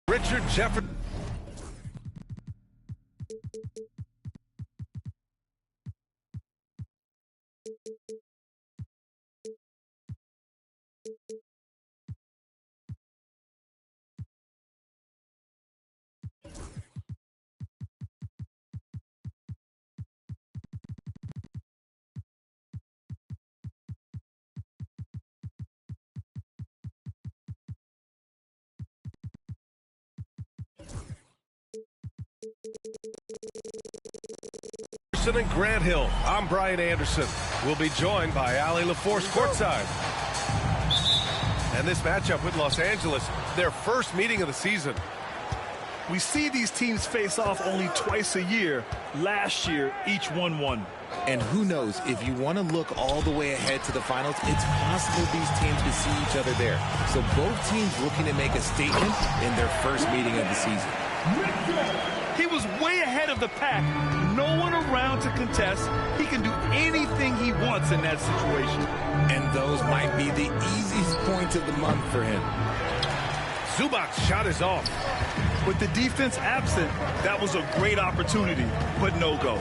Richard Jefferson. And Grant Hill. I'm Brian Anderson. We'll be joined by Allie LaForce courtside. And this matchup with Los Angeles, their first meeting of the season. We see these teams face off only twice a year. Last year, each won. And who knows, if you want to look all the way ahead to the finals, it's possible these teams could see each other there. So both teams looking to make a statement in their first meeting of the season. He was way ahead of the pack. No one around to contest. He can do anything he wants in that situation. And those might be the easiest points of the month for him. Zubac's shot is off. With the defense absent, that was a great opportunity, but no go.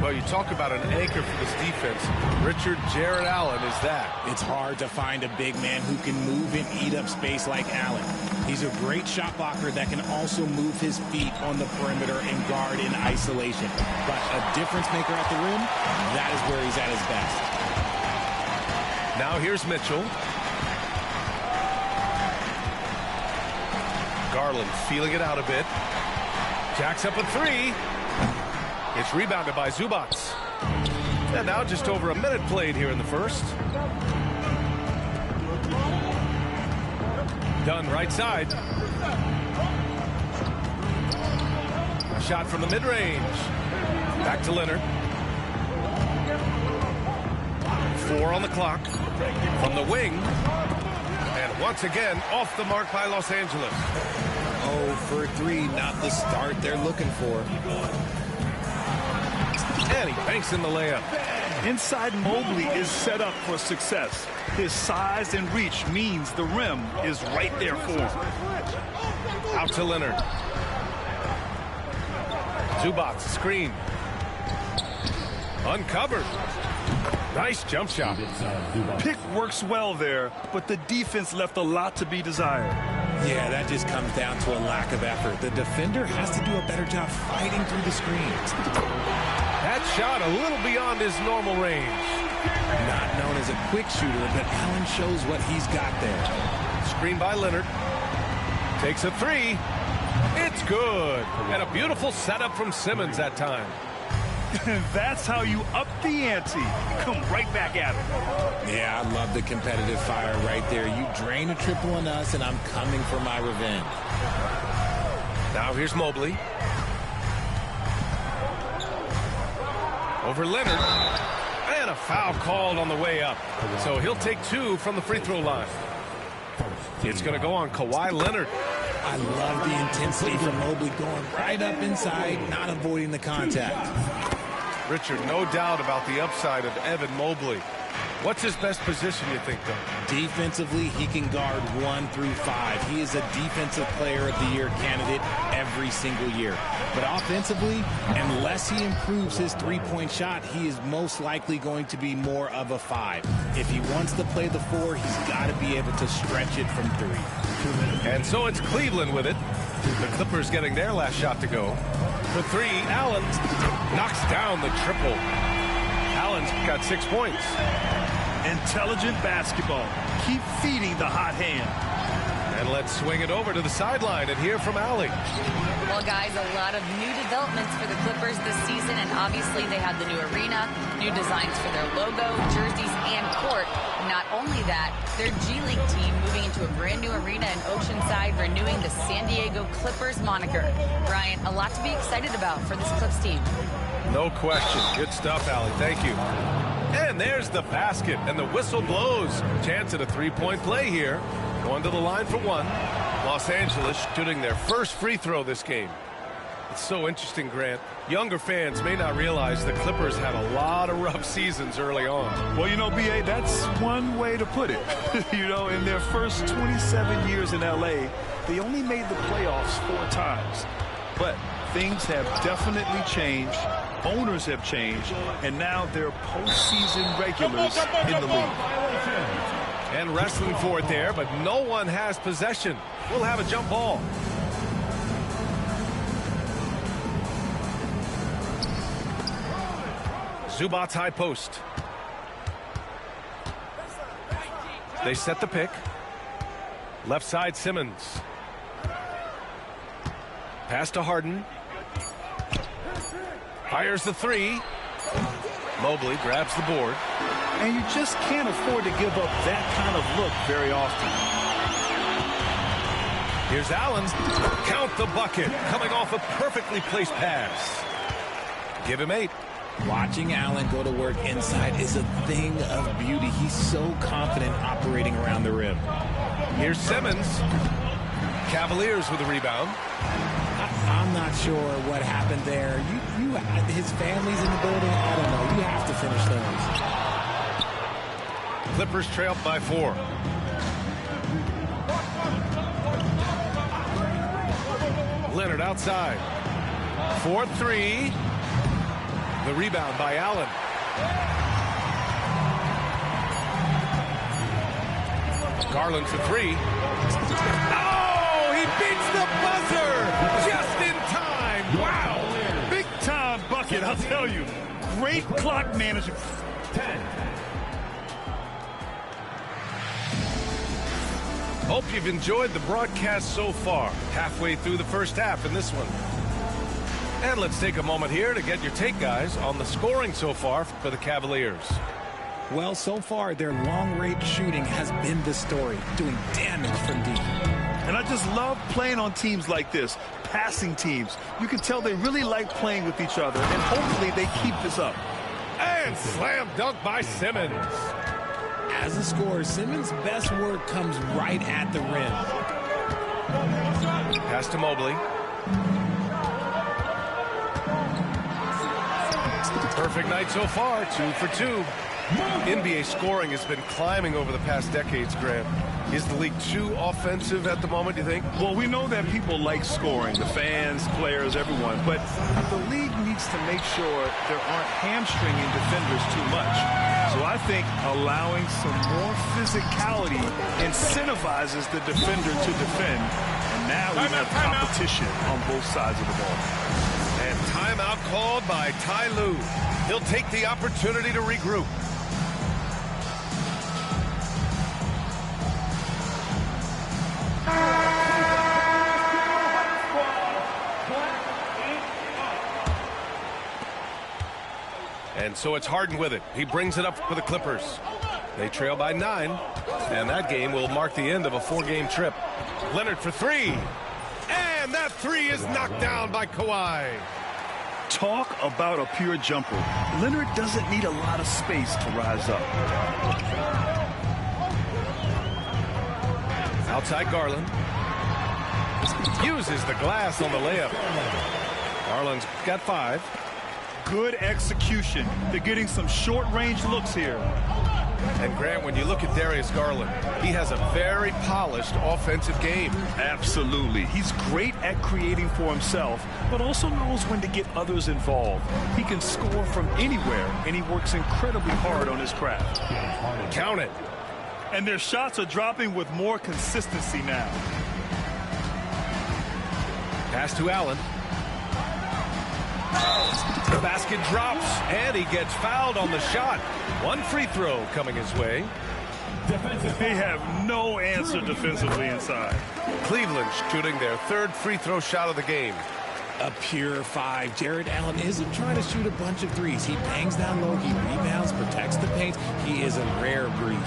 Well, you talk about an anchor for this defense. Richard Jared Allen is that. It's hard to find a big man who can move and eat up space like Allen. He's a great shot blocker that can also move his feet on the perimeter and guard in isolation. But a difference maker at the rim, that is where he's at his best. Now here's Mitchell. Garland feeling it out a bit. Jacks up a three. It's rebounded by Zubac. And now just over a minute played here in the first. Dunn right side. A shot from the mid-range. Back to Leonard. 4 on the clock. From the wing. And once again, off the mark by Los Angeles. 0 for 3, not the start they're looking for. And he banks in the layup. Inside Mobley is set up for success. His size and reach means the rim is right there for him. Out to Leonard. Zubac screen. Uncovered. Nice jump shot. Pick works well there, but the defense left a lot to be desired. Yeah, that just comes down to a lack of effort. The defender has to do a better job fighting through the screens. That shot a little beyond his normal range. Not known as a quick shooter, but Allen shows what he's got there. Screen by Leonard. Takes a three. It's good. And a beautiful setup from Simmons that time. That's how you up the ante. Come right back at him. Yeah, I love the competitive fire right there. You drain a triple on us, and I'm coming for my revenge. Now here's Mobley. Over Leonard. And a foul called on the way up. So he'll take 2 from the free throw line. It's going to go on Kawhi Leonard. I love the intensity from Mobley going right up inside, not avoiding the contact. Richard, no doubt about the upside of Evan Mobley. What's his best position, you think, though? Defensively, he can guard 1 through 5. He is a Defensive Player of the Year candidate every single year. But offensively, unless he improves his three-point shot, he is most likely going to be more of a 5. If he wants to play the 4, he's got to be able to stretch it from 3. And so it's Cleveland with it. The Clippers getting their last shot to go. For 3, Allen knocks down the triple. Allen's got 6 points. Intelligent basketball. Keep feeding the hot hand. And let's swing it over to the sideline and hear from Allie. Well, guys, a lot of new developments for the Clippers this season, and obviously they have the new arena, new designs for their logo, jerseys, and court. Not only that, their G League team moving into a brand new arena in Oceanside, renewing the San Diego Clippers moniker. Brian, a lot to be excited about for this Clips team. No question. Good stuff, Allie. Thank you. And there's the basket, and the whistle blows. Chance at a three-point play here. Going to the line for one. Los Angeles shooting their first free throw this game. It's so interesting, Grant. Younger fans may not realize the Clippers had a lot of rough seasons early on. Well, you know, B.A., that's one way to put it. You know, in their first 27 years in L.A., they only made the playoffs 4 times. But things have definitely changed. Owners have changed. And now they're postseason regulars in the league. And wrestling for it there, but no one has possession. We'll have a jump ball. Zubac's high post. They set the pick. Left side, Simmons. Pass to Harden. Fires the three. Mobley grabs the board. And you just can't afford to give up that kind of look very often. Here's Allen. Count the bucket. Coming off a perfectly placed pass. Give him 8. Watching Allen go to work inside is a thing of beauty. He's so confident operating around the rim. Here's Simmons. Cavaliers with a rebound. I'm not sure what happened there. His family's in the building. I don't know. You have to finish those. Clippers trailed by 4. Leonard outside. 4-3. The rebound by Allen. Garland for 3. Oh, he beats the buzzer just in time. Wow. Big time bucket, I'll tell you. Great clock management. 10. Hope you've enjoyed the broadcast so far. Halfway through the first half in this one. And let's take a moment here to get your take, guys, on the scoring so far for the Cavaliers. Well, so far, their long-range shooting has been the story, doing damage from deep. And I just love playing on teams like this, passing teams. You can tell they really like playing with each other, and hopefully they keep this up. And slam dunk by Simmons. As a scorer, Simmons' best work comes right at the rim. Pass to Mobley. Perfect night so far, 2 for 2. NBA scoring has been climbing over the past decades, Grant. Is the league too offensive at the moment, you think? Well, we know that people like scoring, the fans, players, everyone, but the league needs to make sure there aren't hamstringing defenders too much. So I think allowing some more physicality incentivizes the defender to defend, and now we have competition on both sides of the ball. And timeout called by Ty Lue. He'll take the opportunity to regroup. And so it's Harden with it. He brings it up for the Clippers. They trail by 9, and that game will mark the end of a 4-game trip. Leonard for 3, and that 3 is knocked down by Kawhi. Talk about a pure jumper. Leonard doesn't need a lot of space to rise up. Outside Garland. Uses the glass on the layup. Garland's got 5. Good execution. They're getting some short-range looks here. And Grant, when you look at Darius Garland, he has a very polished offensive game. Absolutely. He's great at creating for himself, but also knows when to get others involved. He can score from anywhere, and he works incredibly hard on his craft. Count it. And their shots are dropping with more consistency now. Pass to Allen. The basket drops, and he gets fouled on the shot. One free throw coming his way. They have no answer defensively inside. Cleveland shooting their third free throw shot of the game. A pure 5. Jared Allen isn't trying to shoot a bunch of threes. He bangs down low. He rebounds, protects the paint. He is a rare breed.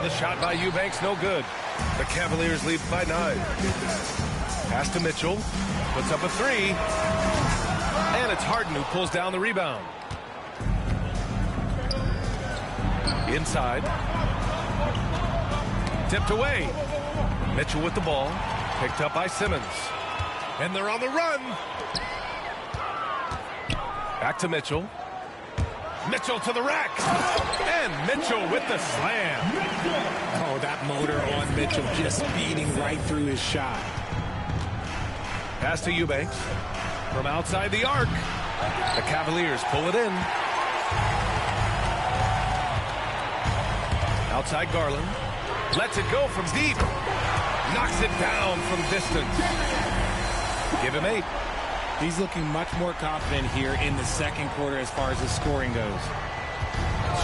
The shot by Eubanks, no good. The Cavaliers lead by 9. Pass to Mitchell. Puts up a 3. And it's Harden who pulls down the rebound. Inside. Tipped away. Mitchell with the ball. Picked up by Simmons. And they're on the run. Back to Mitchell. Mitchell to the rack. And Mitchell with the slam. Oh, that motor on Mitchell just speeding right through his shot. Pass to Eubanks. From outside the arc. The Cavaliers pull it in. Outside Garland. Lets it go from deep. Knocks it down from distance. Give him 8. He's looking much more confident here in the second quarter as far as his scoring goes.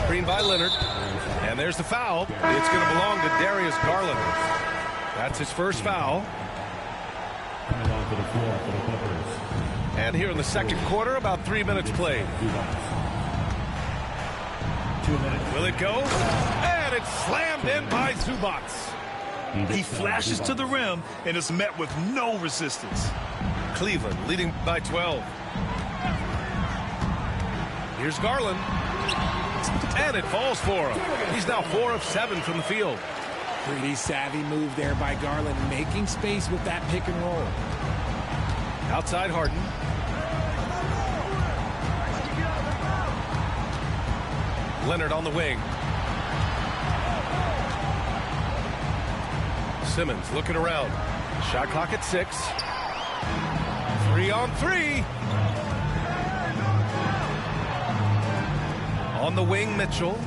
Screen by Leonard. And there's the foul. It's going to belong to Darius Garland. That's his first foul. And here in the second quarter, about 3 minutes played. Will it go? And it's slammed in by Zubac. He flashes to the rim and is met with no resistance. Cleveland leading by 12. Here's Garland. And it falls for him. He's now 4 of 7 from the field. Pretty savvy move there by Garland, making space with that pick and roll. Outside Harden. Leonard on the wing. Simmons looking around. Shot clock at 6. 3 on 3. On the wing, Mitchell.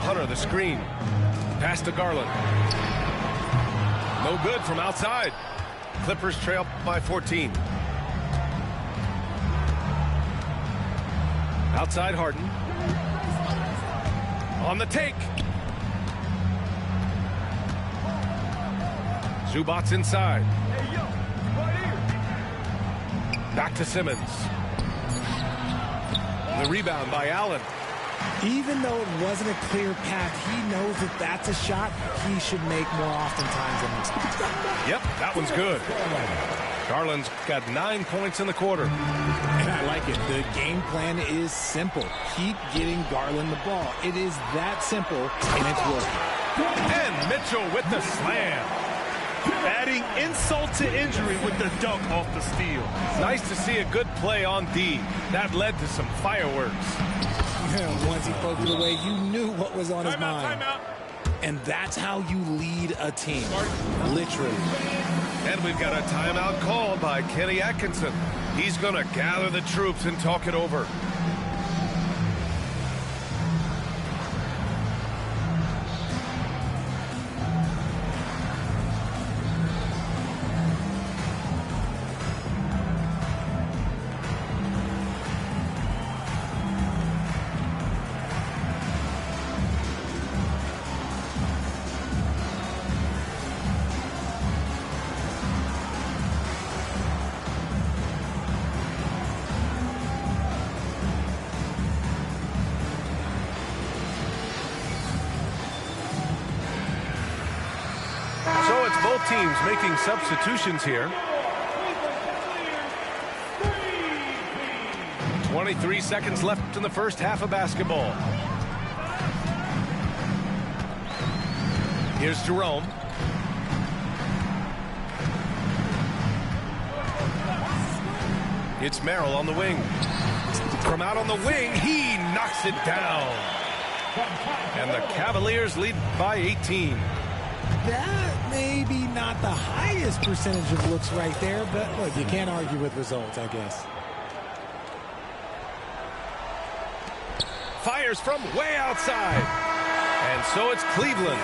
Hunter the screen. Pass to Garland. No good from outside. Clippers trail by 14. Outside Harden. On the take. Zubac inside. Back to Simmons. The rebound by Allen. Even though it wasn't a clear path, he knows that that's a shot he should make more oftentimes than this. Yep, that one's good. Garland's got 9 points in the quarter. And I like it. The game plan is simple. Keep getting Garland the ball. It is that simple, and it's working. And Mitchell with the slam. Adding insult to injury with the dunk off the steal. Nice to see a good play on D. That led to some fireworks. Once he poked it away, you knew what was on his mind. Timeout. And that's how you lead a team. Literally. And we've got a timeout called by Kenny Atkinson. He's going to gather the troops and talk it over. So it's both teams making substitutions here. 23 seconds left in the first half of basketball. Here's Jerome. It's Merrill on the wing. From out on the wing, he knocks it down. And the Cavaliers lead by 18. That may be not the highest percentage of looks right there, but look, you can't argue with results, I guess. Fires from way outside. And so it's Cleveland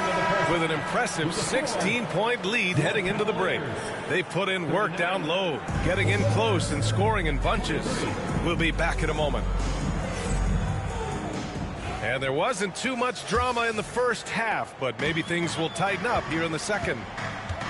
with an impressive 16-point lead heading into the break. They put in work down low, getting in close and scoring in bunches. We'll be back in a moment. And there wasn't too much drama in the first half, but maybe things will tighten up here in the second.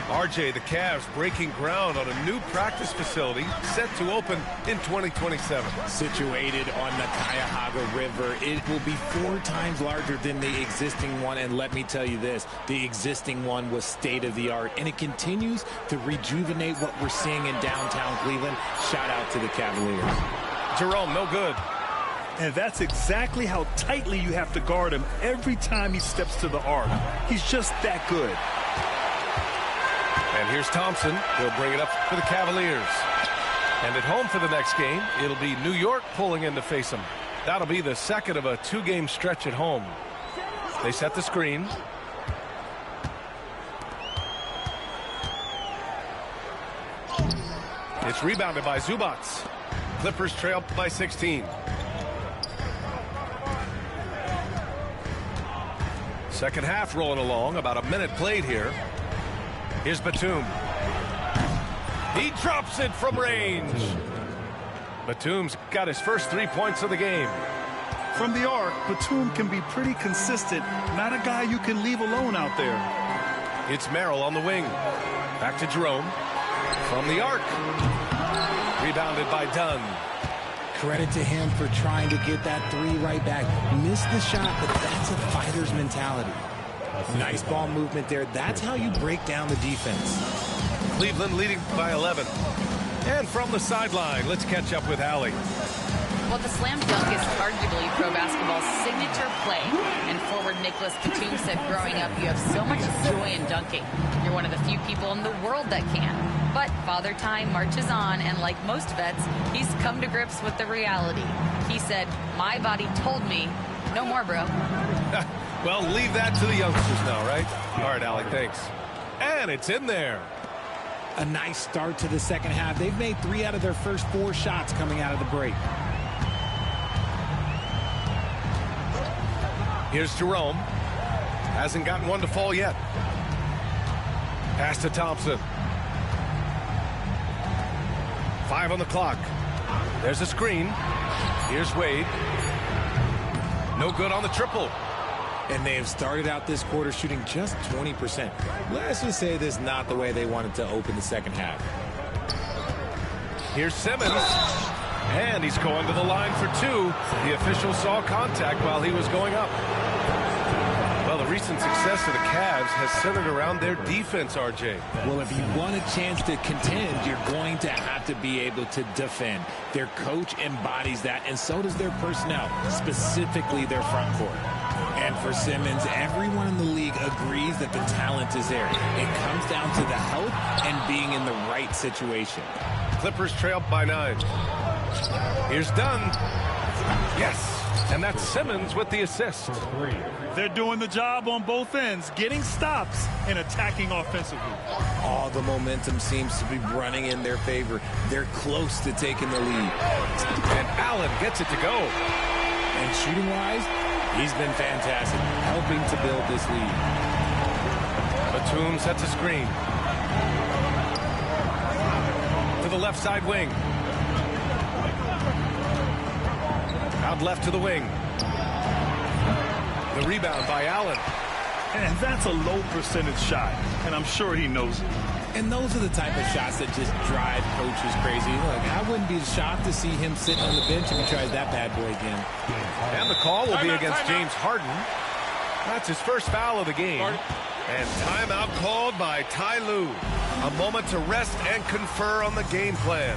RJ, the Cavs breaking ground on a new practice facility set to open in 2027. Situated on the Cuyahoga River, it will be 4 times larger than the existing one. And let me tell you this, the existing one was state-of-the-art, and it continues to rejuvenate what we're seeing in downtown Cleveland. Shout out to the Cavaliers. Jerome, no good. And that's exactly how tightly you have to guard him every time he steps to the arc. He's just that good. And here's Thompson. He'll bring it up for the Cavaliers. And at home for the next game, it'll be New York pulling in to face them. That'll be the second of a 2-game stretch at home. They set the screen. It's rebounded by Zubac. Clippers trail by 16. Second half rolling along. About a minute played here. Here's Batum. He drops it from range. Batum's got his first 3 points of the game. From the arc, Batum can be pretty consistent. Not a guy you can leave alone out there. It's Merrill on the wing. Back to Jerome. From the arc. Rebounded by Dunn. Credit to him for trying to get that 3 right back. Missed the shot, but that's a fighter's mentality. Nice ball movement there. That's how you break down the defense. Cleveland leading by 11. And from the sideline, let's catch up with Allie. Well, the slam dunk is arguably pro basketball's signature play. And forward Nicholas Batum said growing up, you have so much joy in dunking. You're one of the few people in the world that can. But Father Time marches on, and like most vets, he's come to grips with the reality. He said, my body told me, no more, bro. Well, leave that to the youngsters now, right? All right, Allie, thanks. And it's in there. A nice start to the second half. They've made 3 out of their first 4 shots coming out of the break. Here's Jerome. Hasn't gotten one to fall yet. Pass to Thompson. 5 on the clock. There's a screen. Here's Wade. No good on the triple. And they have started out this quarter shooting just 20%. Let's just say this is not the way they wanted to open the second half. Here's Simmons. And he's going to the line for 2. The official saw contact while he was going up. Well, the recent success of the Cavs has centered around their defense, RJ. Well, if you want a chance to contend, you're going to have to be able to defend. Their coach embodies that, and so does their personnel, specifically their front court. And for Simmons, everyone in the league agrees that the talent is there. It comes down to the health and being in the right situation. Clippers trail by 9. Here's Dunn. Yes, and that's Simmons with the assist. They're doing the job on both ends, getting stops and attacking offensively. All the momentum seems to be running in their favor. They're close to taking the lead. And Allen gets it to go. And shooting-wise, he's been fantastic, helping to build this lead. Batum sets a screen. To the left side wing. Out left to the wing. The rebound by Allen. And that's a low percentage shot, and I'm sure he knows it. And those are the type of shots that just drive coaches crazy. Look, I wouldn't be shocked to see him sitting on the bench if he tries that bad boy again. And the call will be against James Harden. That's his first foul of the game. And timeout called by Ty Lue. A moment to rest and confer on the game plan.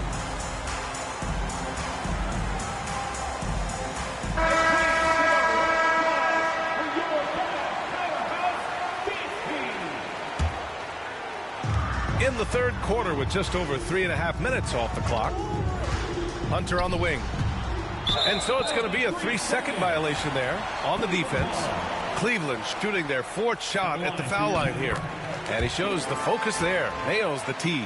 In the third quarter with just over 3.5 minutes off the clock. Hunter on the wing. And so it's going to be a 3-second violation there on the defense. Cleveland shooting their 4th shot at the foul line here. And he shows the focus there. Nails the tee.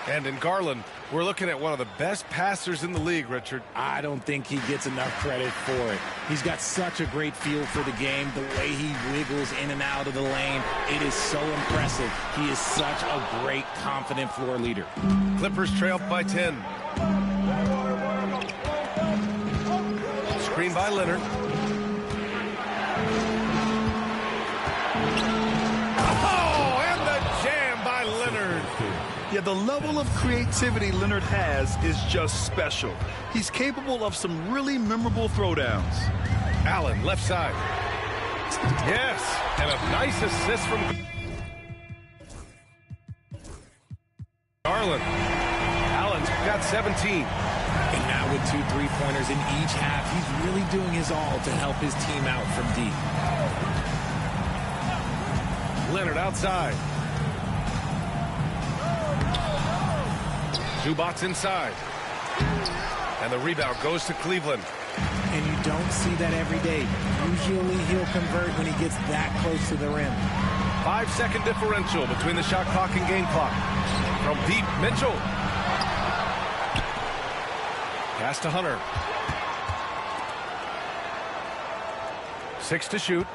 And in Garland, we're looking at one of the best passers in the league, Richard. I don't think he gets enough credit for it. He's got such a great feel for the game, the way he wiggles in and out of the lane. It is so impressive. He is such a great, confident floor leader. Clippers trail by 10. Screen by Leonard. Oh, and the jam by Leonard. Yeah, the level of creativity Leonard has is just special. He's capable of some really memorable throwdowns. Allen, left side. Yes, and a nice assist from Garland. Allen's got 17. And now with 2 3-pointers in each half, he's really doing his all to help his team out from deep. Leonard outside. Zubac's inside. And the rebound goes to Cleveland. And you don't see that every day. Usually he'll convert when he gets that close to the rim. 5-second differential between the shot clock and game clock. From deep, Mitchell. Pass to Hunter. 6 to shoot.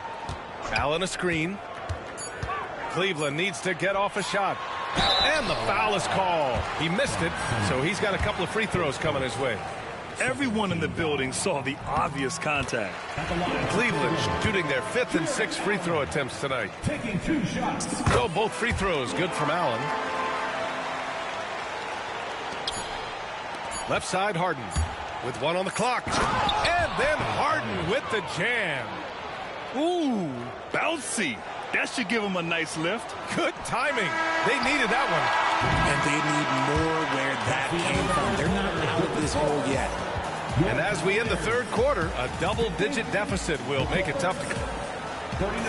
Allen a screen. Cleveland needs to get off a shot. And the foul is called. He missed it, so he's got a couple of free throws coming his way. Everyone in the building saw the obvious contact. Cleveland shooting their 5th and 6th free throw attempts tonight. Taking 2 shots. So both free throws good from Allen. Left side, Harden with 1 on the clock. And then Harden with the jam. Ooh, bouncy. That should give him a nice lift. Good timing. They needed that one. And they need more where that came from. They're not out of this hole yet. And as we end the 3rd quarter, a double-digit deficit will make it tough to... 39.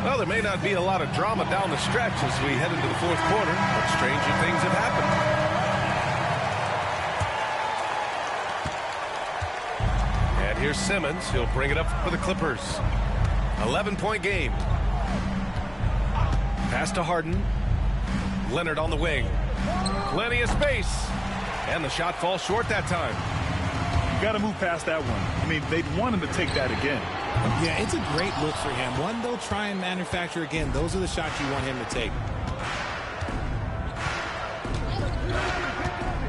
Well, there may not be a lot of drama down the stretch as we head into the 4th quarter, but stranger things have happened. And here's Simmons. He'll bring it up for the Clippers. 11-point game. Pass to Harden. Leonard on the wing. Plenty of space. And the shot falls short that time. You got to move past that one. I mean, they'd want him to take that again. Yeah, it's a great look for him. One they'll try and manufacture again. Those are the shots you want him to take.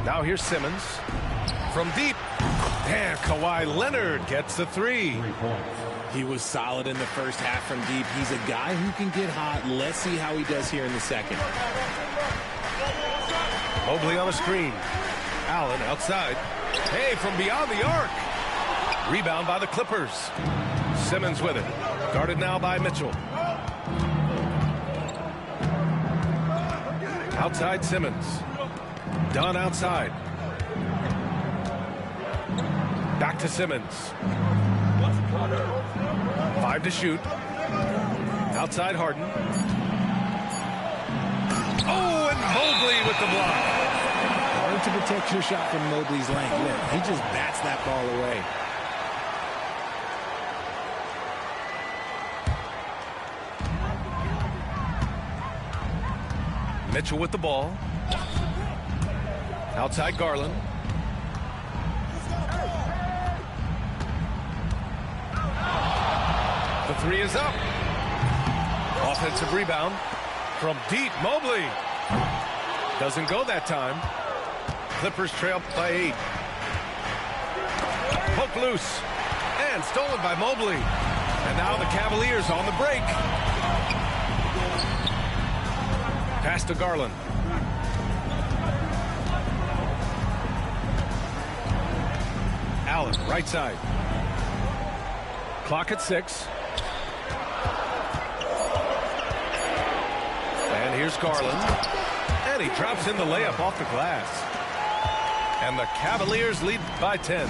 Now here's Simmons. From deep. And Kawhi Leonard gets the 3. He was solid in the first half from deep. He's a guy who can get hot. Let's see how he does here in the 2nd. Mobley on a screen. Allen outside. Hey, from beyond the arc. Rebound by the Clippers. Simmons with it. Guarded now by Mitchell. Outside Simmons. Dunn outside. Back to Simmons. 5 to shoot. Outside Harden. Oh, and Mobley with the block. Hard to protect your shot from Mobley's length. Look, he just bats that ball away. Mitchell with the ball. Outside Garland. The 3 is up. Offensive rebound from deep. Mobley doesn't go that time. Clippers trail by 8. Poke loose and stolen by Mobley. And now the Cavaliers on the break. Pass to Garland. Allen, right side. Clock at 6. And here's Garland. And he drops in the layup off the glass. And the Cavaliers lead by 10.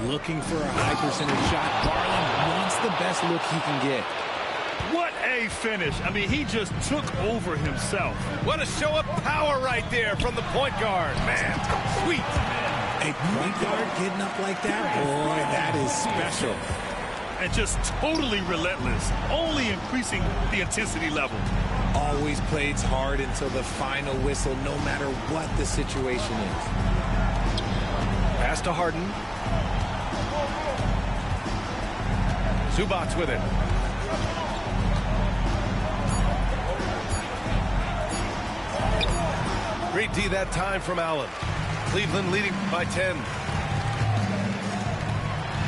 Looking for a high percentage shot. Garland wants the best look he can get. What a finish. I mean, he just took over himself. What a show of power right there from the point guard. Man, sweet. A point guard getting up like that, boy, that is special. And just totally relentless, only increasing the intensity level. always plays hard until the final whistle, no matter what the situation is. Pass to Harden. Zubats with it. Great D that time from Allen. Cleveland leading by 10.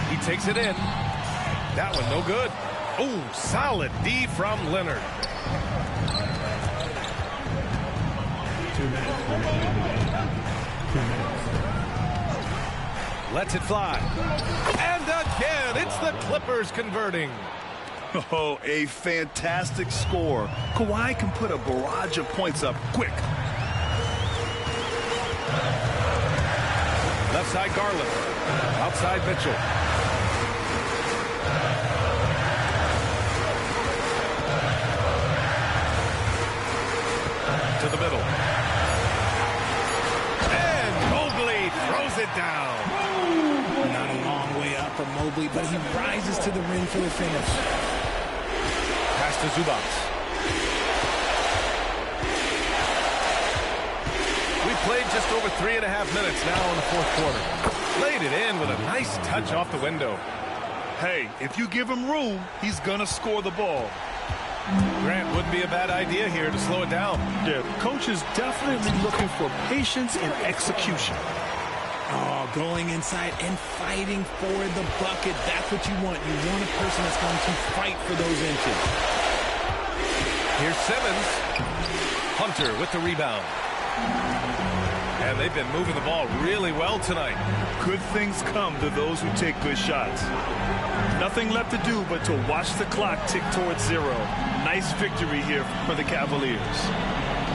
He takes it in. That one no good. Oh, solid D from Leonard. 2 minutes. 2 minutes. Lets it fly. And again, it's the Clippers converting. Oh, a fantastic score. Kawhi can put a barrage of points up quick. Left side Garland. Outside Mitchell. To the middle. And Mobley throws it down. Not a long way up for Mobley, but he rises to the rim for the finish. Pass to Zubats. We played just over 3.5 minutes now in the fourth quarter. Laid it in with a nice touch off the window. Hey, if you give him room, he's going to score the ball. Grant, wouldn't be a bad idea here to slow it down. Yeah, the coach is definitely looking for patience and execution. Oh, going inside and fighting for the bucket. That's what you want. You want a person that's going to fight for those inches. Here's Simmons. Hunter with the rebound. And they've been moving the ball really well tonight. Good things come to those who take good shots. Nothing left to do but to watch the clock tick towards 0. Nice victory here for the Cavaliers.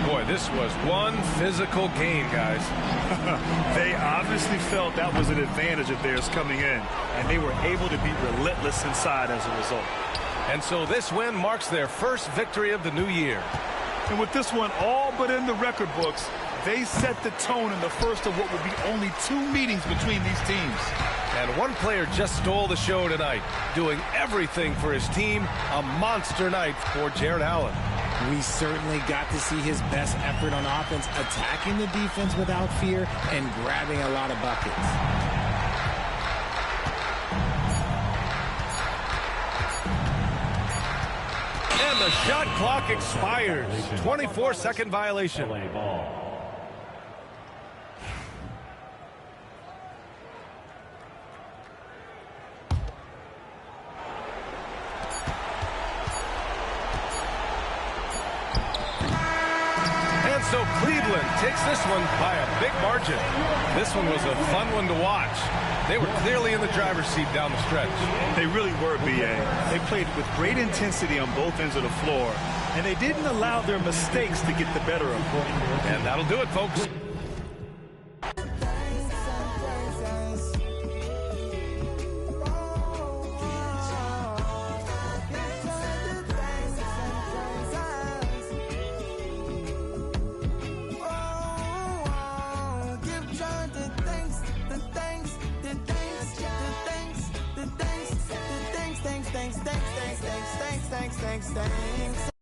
Boy, this was one physical game, guys. They obviously felt that was an advantage of theirs coming in, and they were able to be relentless inside as a result. And so this win marks their first victory of the new year. And with this one all but in the record books, they set the tone in the first of what will be only 2 meetings between these teams. And one player just stole the show tonight, doing everything for his team. A monster night for Jared Allen. We certainly got to see his best effort on offense, attacking the defense without fear and grabbing a lot of buckets. And the shot clock expires. 24-second violation. Play ball. So Cleveland takes this one by a big margin. This one was a fun one to watch. They were clearly in the driver's seat down the stretch. They really were, B.A. They played with great intensity on both ends of the floor, and they didn't allow their mistakes to get the better of them. And that'll do it, folks. Thanks.